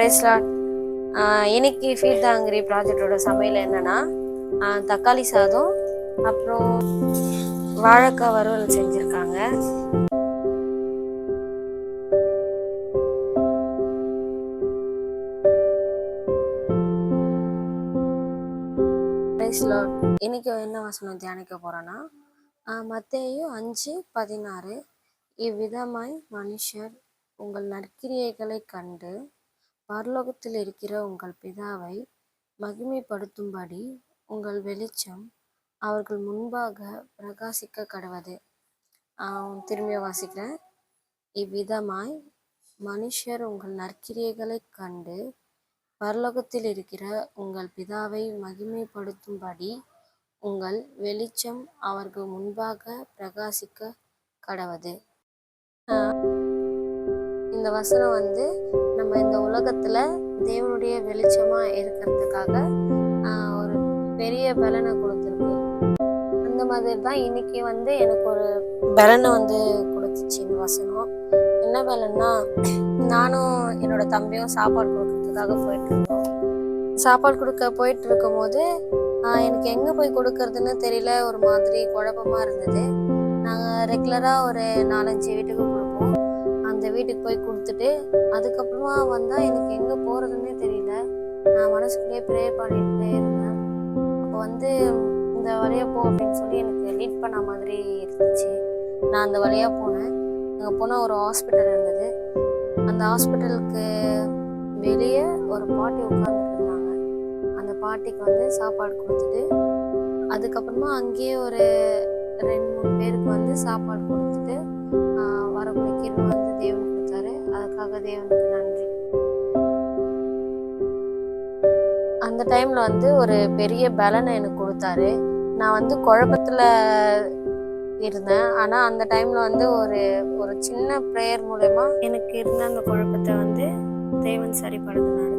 Price lord. இன்னைக்கு feed the hungry ப்ராஜெக்டோட சமையல் என்னன்னா தக்காளி சாதம், அப்புறம் வாழைக்காய் வறுவல் செஞ்சுருக்காங்க. Praise lord. இன்னைக்கு என்ன வசனம் தியானிக்க போறோன்னா மத்தேயு 5:16. இவ்விதமாய் மனுஷர் உங்கள் நற்கிரியைகளை கண்டு பரலோகத்தில் இருக்கிற உங்கள் பிதாவை மகிமைப்படுத்தும்படி உங்கள் வெளிச்சம் அவர்கள் முன்பாக பிரகாசிக்க கடவது. திரும்பிய வாசிக்கிறேன். இவ்விதமாய் மனுஷர் உங்கள் நற்கிரியைகளை கண்டு பரலோகத்தில் இருக்கிற உங்கள் பிதாவை மகிமைப்படுத்தும்படி உங்கள் வெளிச்சம் அவர்கள் முன்பாக பிரகாசிக்க கடவது. இந்த வசனம் நம்ம இந்த உலகத்துல தேவனுடைய வெளிச்சமா இருக்கிறதுக்காக ஒரு பெரிய பலனை கொடுத்துருக்கு. அந்த மாதிரி தான் இன்னைக்கு எனக்கு ஒரு பலனை கொடுத்துச்சு இந்த வசனம். என்ன பலன்னா, நானும் என்னோட தம்பியும் சாப்பாடு கொடுக்கறதுக்காக போயிட்டு இருக்கோம். சாப்பாடு கொடுக்க போயிட்டு இருக்கும் போது எனக்கு எங்க போய் கொடுக்கறதுன்னு தெரியல, ஒரு மாதிரி குழப்பமா இருந்தது. நாங்கள் ரெகுலரா ஒரு 4-5 வீட்டுக்கு கொடுப்போம். அந்த வீட்டுக்கு போய் கொடுத்துட்டு அதுக்கப்புறமா வந்தா எனக்கு எங்க போறதுன்னே தெரியல. நான் மனசுக்குள்ளேயே ப்ரேயர் பண்ணிட்டே இருந்தேன். அப்போ இந்த வழியா போ அப்படின்னு சொல்லி எனக்கு லீட் பண்ண மாதிரி இருந்துச்சு. நான் அந்த வழியா போனேன். அங்கே போனால் ஒரு ஹாஸ்பிட்டல் இருந்தது. அந்த ஹாஸ்பிட்டலுக்கு வெளியே ஒரு பாட்டி உட்காந்துட்டு இருந்தாங்க. அந்த பாட்டிக்கு சாப்பாடு கொடுத்துட்டு அதுக்கப்புறமா அங்கேயே ஒரு 2-3 பேருக்கு சாப்பாடு கொடுத்துட்டு வரக்கூடிய கிருபை தேவன் கொடுத்தாரு. அதுக்காக தேவனுக்கு நன்றி. அந்த டைம்ல ஒரு பெரிய பலனை எனக்கு கொடுத்தாரு. நான் குழப்பத்துல இருந்தேன். ஆனா அந்த டைம்ல ஒரு சின்ன ப்ரேயர் மூலமா எனக்கு இருந்த அந்த குழப்பத்தை தேவன் சரிப்படுத்தினாரு.